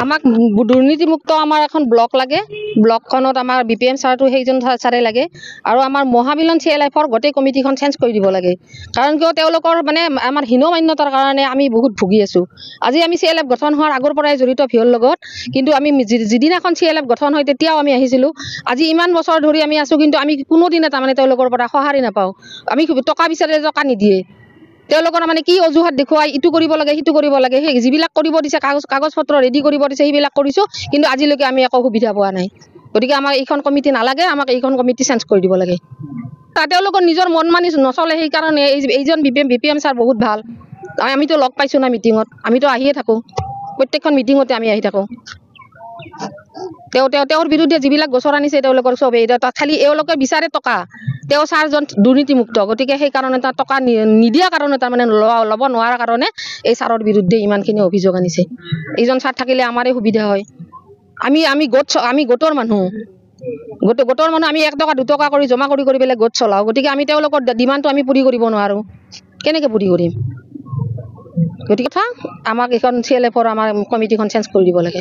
আমাক দুৰ্নীতিমুক্ত আমাৰ এখন ব্লক লাগে ব্লকখনত আমাৰ বিপিএম ছাৰটো সেইজন ছাৰে লাগে আৰু আমাৰ মহামিলন CLFৰ গোটেই কমিটিখন চেঞ্জ কৰি দিব লাগে কাৰণ কিয় তেওঁলোকৰ মানে আমাৰ হীনমান্যতাৰ কাৰণে আমি বহুত ভুগি আছো আজি আমি CLF গঠন হোৱাৰ আগৰ পৰাই জড়িত ভিৰৰ লগত কিন্তু আমি যিদিনাখন CLF গঠন হয় তেতিয়াও আমি আহিছিলো আজি ইমান বছৰ ধৰি আমি আছো কিন্তু আমি কোনোদিনে তাৰমানে তেওঁলোকৰ পৰা সহাৰি নাপাওঁ আমি টকা বিচাৰে টকা নিদিয়ে তেওঁলোকৰ মানে কি অজুহাত দেখুৱাই ইটো কৰিব লাগে সিটো কৰিব লাগে সেই যিবিলাক কৰিব দিছে কাগজ পত্ৰ ৰেডি কৰিব দিছে সেইবিলাক কৰিছো কিন্তু আজিলৈকে আমি একো সুবিধা পোৱা নাই গতিকে আমাৰ এইখন কমিটি নালাগে আমাক এইখন কমিটি চেঞ্জ কৰি দিব লাগে তেওঁলোকৰ নিজৰ মন মানি নচলে সেই কাৰণে এইজন বিপিএম ছাৰ বহুত ভাল আমিতো লগ পাইছো না মিটিঙত আমিতো আহিয়ে থাকো প্ৰত্যেকখন মিটিঙতে আমি আহি থাকো তেওঁৰ বিৰুদ্ধে যিবিলাক গোচৰ আনিছে তেওঁলোকৰ চবে তাত খালি এওঁলোকে বিচাৰে টকা তেওঁ ছাৰজন দুৰ্নীতিমুক্ত গতিকে সেই কাৰণে তাৰ টকা নিদিয়া কাৰণে তাৰমানে ল'ব নোৱাৰা কাৰণে এই ছাৰৰ বিৰুদ্ধে ইমানখিনি অভিযোগ আনিছে এইজন ছাৰ থাকিলে আমাৰে সুবিধা হয় আমি গোটৰ মানুহ আমি 1 টকা 2 টকা কৰি জমা কৰি বেলেগ গোট চলাও গতিকে আমি তেওঁলোকৰ ডিমাণ্ডটো আমি পুৰি কৰিব নোৱাৰো কেনেকৈ পুৰি কৰিম গতিকে আমাক এখন CLFৰ আমাৰ কমিটিখন চেঞ্জ কৰি দিব লাগে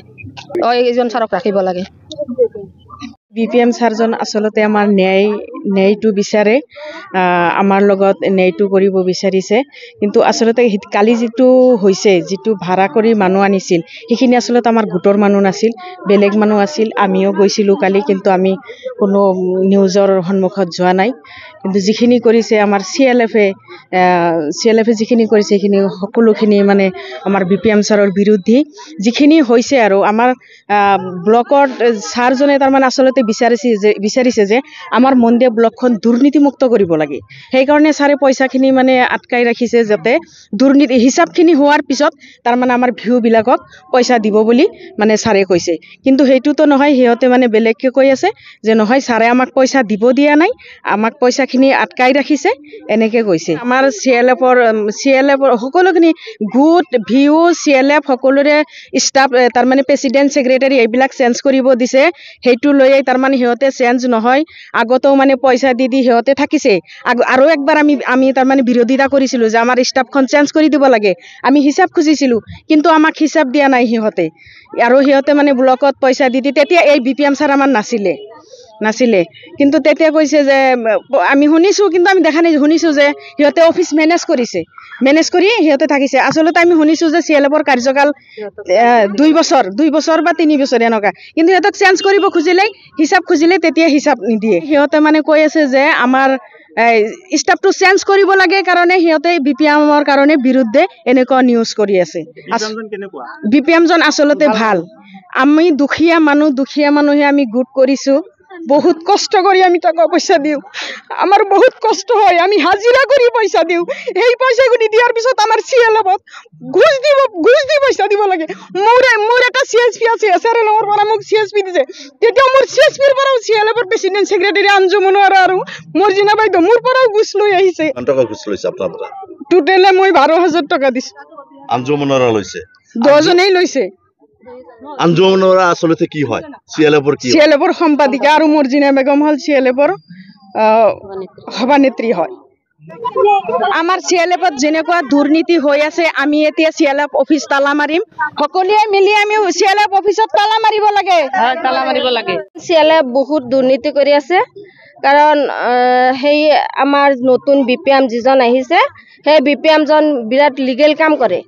এইজন ছাৰক ৰাখিব লাগে বিপিএম ছাৰজন আসলতে আমাৰ ন্যায়টো বিচাৰে আমাৰ লগত ন্যায়টো কৰিব বিচাৰিছে কিন্তু আসলতে কালি যিটো ভাড়া কৰি মানুহ আনিছিল সেইখিনি আসলতে আমাৰ গোটৰ মানুহ নাছিল বেলেগ মানুহ আছিল আমিও গৈছিলোঁ কালি কিন্তু আমি কোনো নিউজৰ সন্মুখত যোৱা নাই কিন্তু যিখিনি কৰিছে আমাৰ CLFে যিখিনি কৰিছে সেইখিনি সকলোখিনি মানে আমাৰ বিপিএম ছাৰৰ বিৰুদ্ধে যিখিনি হৈছে আৰু আমাৰ ব্লকৰ ছাৰজনে তাৰমানে আসলতে বিচাৰিছে যে আমাৰ মন্দিৰ ব্লকখন দুৰ্নীতিমুক্ত কৰিব লাগে সেইকাৰণে ছাৰে পইচাখিনি মানে আটকাই ৰাখিছে যাতে দুৰ্নীতি হিচাপখিনি হোৱাৰ পিছত তাৰমানে আমাৰ ভিউবিলাকক পইচা দিব বুলি মানে ছাৰে কৈছে কিন্তু সেইটোতো নহয় সিহঁতে মানে বেলেগকৈ কৈ আছে যে নহয় ছাৰে আমাক পইচা দিব দিয়া নাই আমাক পইচাখিনি আটকাই ৰাখিছে এনেকৈ কৈছে আমাৰ CLFৰ সকলোখিনি গোট ভিউ CLF সকলোৰে ষ্টাফ তাৰমানে প্ৰেচিডেণ্ট ছেক্ৰেটাৰী এইবিলাক চেঞ্জ কৰিব দিছে সেইটো লৈয়ে তাৰমানে সিহঁতে চেঞ্জ নহয় আগতেও মানে পইচা দি সিহঁতে থাকিছে আৰু একবাৰ আমি তাৰমানে বিৰোধিতা কৰিছিলোঁ যে আমাৰ ষ্টাফখন চেঞ্জ কৰি দিব লাগে আমি হিচাপ খুজিছিলোঁ কিন্তু আমাক হিচাপ দিয়া নাই সিহঁতে মানে ব্লকত পইচা দি তেতিয়া এই বিপিএম ছাৰ আমাৰ নাছিলে কিন্তু তেতিয়া কৈছে যে আমি শুনিছোঁ কিন্তু আমি দেখা নাই শুনিছোঁ যে সিহঁতে অফিচ মেনেজ কৰি সিহঁতে থাকিছে আসলতে আমি শুনিছোঁ যে CLFৰ কাৰ্যকাল 2 বছৰ বা 3 বছৰ এনেকুৱা কিন্তু সিহঁতক চেঞ্জ কৰিব হিচাপ খুজিলে তেতিয়া হিচাপ নিদিয়ে সিহঁতে মানে কৈ আছে যে আমাৰ ষ্টাফটো চেঞ্জ কৰিব লাগে কাৰণে সিহঁতে বিপিএমৰ কাৰণে বিৰুদ্ধে এনেকুৱা নিউজ কৰি আছে বিপিএমজন আসলতে ভাল আমি দুখীয়া মানুহে আমি গোট কৰিছোঁ বহুত কষ্ট কৰি আমি টকা পইচা দিওঁ আমাৰ বহুত কষ্ট হয় আমি হাজিৰা কৰি পইচা দিওঁ এই পইচাগুলি দিয়াৰ পিছত আমাৰ CLFত ঘুষ দি পইচা দিব লাগে মোৰ এটা CSP আছে SRLৰ পৰা মোক CSP দিছে তেতিয়া মোৰ CSPৰ পৰাও CLFৰ প্ৰেচিডেণ্ট ছেক্ৰেটাৰী আঞ্জুমন আৰা আৰু মোৰ জিনা বাইদেউ মোৰ পৰাও ঘুষ লৈ আহিছে ঘুষ লৈছে আপোনাৰ পৰা টোটেলে মই 12,000 টকা দিছোঁ আঞ্জুমন আৰা লৈছে 10 জনেই লৈছে আঞ্জুমন আৰা আসলতে কি হয় CLFৰ সম্পাদিকা আৰু মৰ্জিনা বেগম হল CLFৰ সভানেত্ৰী হয় আমাৰ CLFত যেনেকুৱা দুৰ্নীতি হৈ আছে আমি এতিয়া CLF অফিচ তালা মাৰিম সকলোৱে মিলি আমি CLF অফিচত তালা মাৰিব লাগে CLF বহুত দুৰ্নীতি কৰি আছে কাৰণ সেই আমাৰ নতুন বিপিএম যিজন আহিছে সেই বিপিএমজন বিৰাট লিগেল কাম কৰে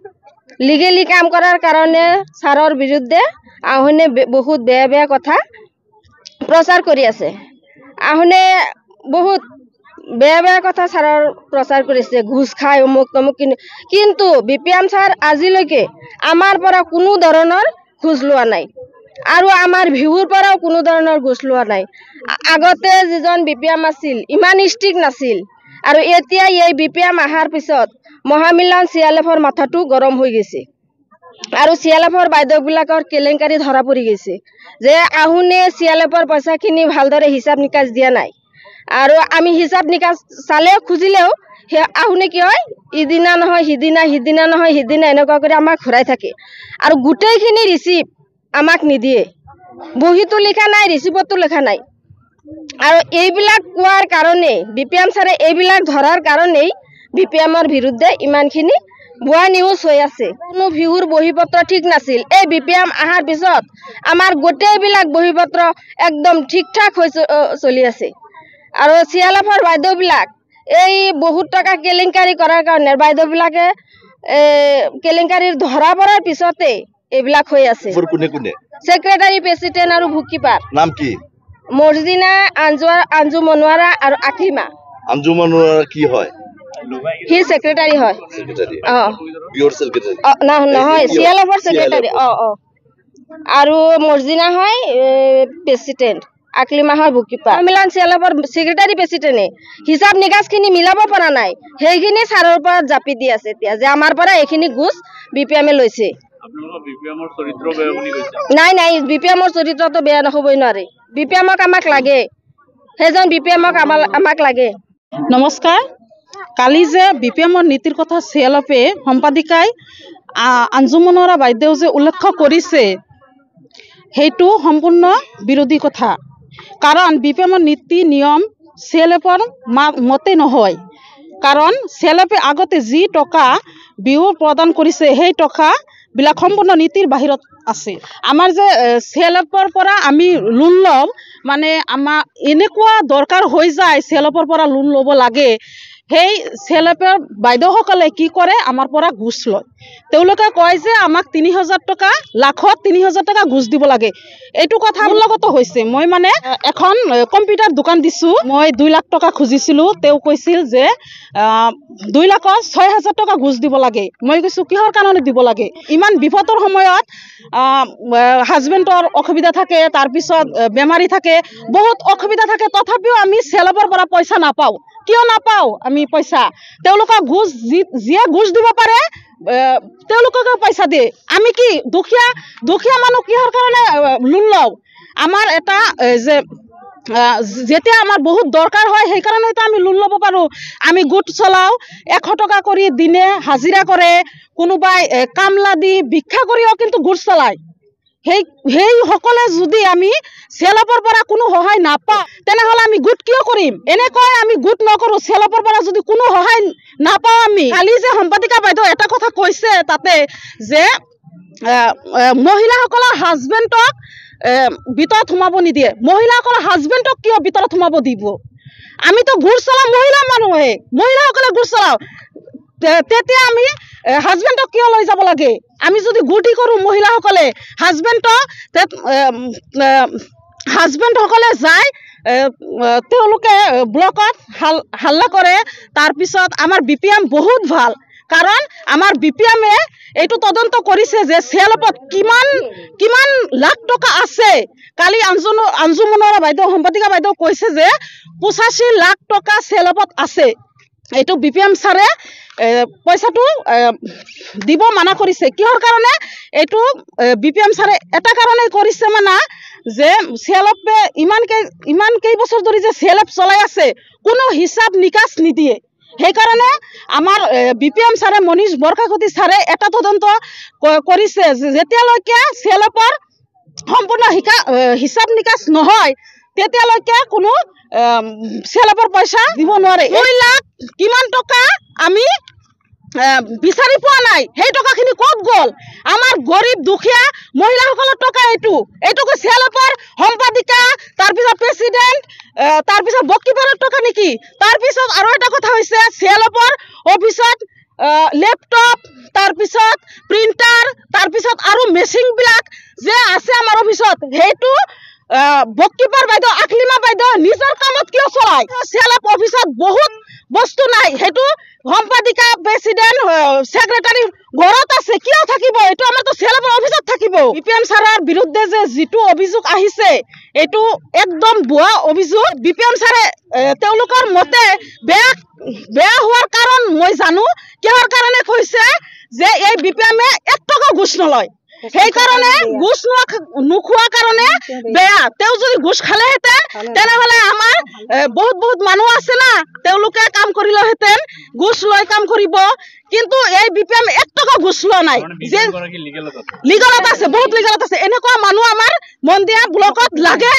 লিগেলি কাম কৰাৰ কাৰণে ছাৰৰ বিৰুদ্ধে আহুনে বহুত বেয়া কথা প্ৰচাৰ কৰি আছে আহুনে বহুত বেয়া কথা ছাৰৰ প্ৰচাৰ কৰিছে ঘুষ খাই অমুক তমুক কিন্তু বিপিএম ছাৰ আজিলৈকে আমাৰ পৰা কোনো ধৰণৰ ঘুষ লোৱা নাই আৰু আমাৰ ভিউৰ পৰাও কোনো ধৰণৰ ঘুষ লোৱা নাই আগতে যিজন বিপিএম আছিল ইমান ষ্ট্ৰিক্ট নাছিল আৰু এতিয়া এই বিপিএম আহাৰ পিছত মহামিলন CLFৰ মাথাটো গৰম হৈ গৈছে আৰু CLFৰ বাইদেউবিলাকৰ কেলেংকাৰী ধৰা পৰি গৈছে যে আহুনে CLFৰ পইচাখিনি ভালদৰে হিচাপ নিকাচ দিয়া নাই আৰু আমি হিচাপ নিকাচ চালেও খুজিলেও সেই আহুনে কি হয় ইদিনা নহয় সিদিনা নহয় সিদিনা এনেকুৱা কৰি আমাক ঘূৰাই থাকে আৰু গোটেইখিনি ৰিচিপ্ট আমাক নিদিয়ে বহিতো লিখা নাই ৰিচিপ্টতো লিখা নাই আৰু এইবিলাক কোৱাৰ কাৰণে বিপিএম ছাৰে এইবিলাক ধৰাৰ কাৰণেই বিপিএমৰ বিৰুদ্ধে ইমানখিনি ভুৱা নিউজ হৈ আছে কোনো ভিউৰ বহিপত্ৰ ঠিক নাছিল এই বিপিএম আহাৰ পিছত আমাৰ গোটেইবিলাক বহিপত্ৰ একদম ঠিক ঠাক হৈ চলি আছে আৰু CLFৰ বাইদেউবিলাক এই বহুত টকা কেলেংকাৰী কৰাৰ কাৰণে বাইদেউবিলাকে কেলেংকাৰীৰ ধৰা পৰাৰ পিছতে এইবিলাক হৈ আছে কোনে কোনে সেক্ৰেটাৰী প্ৰেচিডেণ্ট আৰু বুককিপাৰ নাম কি মৰ্জিনা আঞ্জু মনোৱাৰা আৰু আকলিমা আঞ্জু মনোৱাৰা কি হয় হি সেক্ৰেটাৰী হয় সেক্ৰেটাৰী বিঅৰ সেক্ৰেটাৰী নহয় CLFৰ সেক্ৰেটাৰী আৰু মৰ্জিনা হয় প্ৰেচিডেণ্ট আকলিমা হয় বুককিপাৰ মিলান CLFৰ সেক্ৰেটাৰী প্ৰেচিডেণ্টে হিচাপ নিকাচখিনি মিলাব পৰা নাই সেইখিনি ছাৰৰ ওপৰত জাপি দি আছে এতিয়া যে আমাৰ পৰা এইখিনি ঘুষ বিপিএমে লৈছে নাই বিপিএমৰ চৰিত্ৰটো বেয়া নহবই নোৱাৰে বিপিএমক আমাক লাগে সেইজন বিপিএমক আমাক লাগে নমস্কাৰ কালি যে বিপিএমৰ নীতিৰ কথা CLFে সম্পাদিকাই আঞ্জু মনোৱাৰা বাইদেউ যে উল্লেখ কৰিছে সেইটো সম্পূৰ্ণ বিৰোধী কথা কাৰণ বিপিএমৰ নীতি নিয়ম CLFৰ মতে নহয় কাৰণ CLFে আগতে যি টকা বিহু প্ৰদান কৰিছে সেই টকা বিলাক সম্পূৰ্ণ নীতিৰ বাহিৰত আছে আমাৰ যে CLFৰ পৰা আমি লোন লম মানে আমাৰ এনেকুৱা দৰকাৰ হৈ যায় CLFৰ পৰা লোন ল'ব লাগে সেই CLFৰ বাইদেউসকলে কি কৰে আমাৰ পৰা ঘুষ লয় তেওঁলোকে কয় যে আমাক 3000 টকা লাখত 3000 টকা ঘুষ দিব লাগে এইটো কথা মোৰ লগত হৈছে মই মানে এখন কম্পিউটাৰ দোকান দিছো মই 2 লাখ টকা খুজিছিলো তেও কৈছিল যে 2 লাখত 6000 টকা ঘুষ দিব লাগে মই কৈছো কিহৰ কাৰণে দিব লাগে ইমান বিপদৰ সময়ত হাজবেণ্ডৰ অসুবিধা থাকে তাৰ পিছত বেমাৰী থাকে বহুত অসুবিধা থাকে তথাপিও আমি CLFৰ পৰা পইচা নাপাও কিয় নাপাও আমি পইচা তেওঁলোকক ঘুষ যিয়ে ঘুষ দিব পাৰে তেওঁলোকক পইচা দিয়ে আমি কি দুখীয়া মানুহ কিহৰ কাৰণে লোন লও আমাৰ এটা যে যেতিয়া আমাৰ বহুত দৰকাৰ হয় সেই কাৰণে তো আমি লোন ল'ব পাৰো আমি গোট চলাও 100 টকা কৰি দিনে হাজিৰা কৰে কোনোবাই কামলা দি ভিক্ষা কৰিও কিন্তু গোট চলায় সেই সকলে যদি আমি CLFৰ পৰা কোনো সহায় নাপাও তেনেহলে আমি গোট কিয় কৰিম এনেকৈ আমি গোট নকৰো CLFৰ পৰা যদি কোনো সহায় নাপাও আমি কালি যে সম্পাদিকা বাইদেউ এটা কথা কৈছে তাতে যে মহিলাসকলৰ হাজবেণ্ডক ভিতৰত সোমাব নিদিয়ে মহিলাসকলৰ হাজবেণ্ডক কিয় ভিতৰত সোমাব দিব আমিতো গোট চলাও মহিলা মানুহে মহিলাসকলে গোট চলাও তেতিয়া আমি হাজবেণ্ডক কিয় লৈ যাব লাগে আমি যদি গুটি কৰো মহিলাসকলে হাজবেণ্ডসকলে যায় তেওঁলোকে ব্লকত হাল্লা কৰে তাৰ পিছত আমাৰ বিপিএম বহুত ভাল কাৰণ আমাৰ বিপিএমে এইটো তদন্ত কৰিছে যে CLFত কিমান লাখ টকা আছে কালি আঞ্জু মনোৱাৰা বাইদেউ সম্পাদিকা বাইদেউ কৈছে যে 85 লাখ টকা CLFত আছে এইটো বিপিএম ছাৰে পইচাটো দিব মানা কৰিছে কিহৰ কাৰণে এইটো বিপিএম ছাৰে এটা কাৰণে কৰিছে মানা যে CLFে ইমান কেই বছৰ ধৰি যে CLF চলাই আছে কোনো হিচাপ নিকাচ নিদিয়ে সেই কাৰণে আমাৰ বিপিএম ছাৰে মনীষ বৰকাকতি ছাৰে এটা তদন্ত কৰিছে যেতিয়ালৈকে CLFৰ সম্পূৰ্ণ হিচাপ নিকাচ নহয় তেতিয়ালৈকে কোনো CLFৰ পইচা দিব নোৱাৰে 2 লাখ কিমান টকা আমি বিচাৰি পোৱা নাই সেই টকাখিনি ক'ত গ'ল আমাৰ গৰীব দুখীয়া মহিলাসকলৰ টকা এইটোকে CLFৰ সম্পাদিকা তাৰ পিছত প্ৰেচিডেণ্ট তাৰ পিছত বককিপাৰৰ টকা নেকি তাৰ পিছত আৰু এটা কথা হৈছে CLFৰ অফিচত ল্যাপটপ তাৰ পিছত প্ৰিন্টাৰ তাৰ পিছত আৰু মেচিন বিলাক যে আছে আমাৰ অফিচত সেইটো বককিপাৰ বাইদেউ আকলিমা বাইদেউ নিজৰ কামত কিয় চলায় CLF অফিচত বহুত বস্তু নাই সেইটো সম্পাদিকা প্ৰেচিডেণ্ট সেক্ৰেটাৰী ঘৰত আছে কিয় থাকিব এইটো আমাৰতো CLFৰ অফিচত থাকিব বিপিএম ছাৰৰ বিৰুদ্ধে যে যিটো অভিযোগ আহিছে এইটো একদম ভুৱা অভিযোগ বিপিএম ছাৰে তেওঁলোকৰ মতে বেয়া হোৱাৰ কাৰণ মই জানো কিহৰ কাৰণে কৈছে যে এই বিপিএমে 1 টকা ঘুষ নলয় সেইকাৰণে ঘোষ নোখোৱা কাৰণে বেয়া। তেওঁ যদি ঘোষ খালেহেঁতেন তেনেহলে আমাৰ বহুত বহুত মানুহ আছে না, তেওঁলোকে কাম কৰিলেহেঁতেন, ঘোষ লৈ কাম কৰিব। কিন্তু এই BPM 1 টকা ঘোষ লোৱা নাই। লিগেলত আছে, বহুত লিগেলত আছে। এনেকুৱা মানুহ আমাৰ মন্দিয়া ব্লকত লাগে।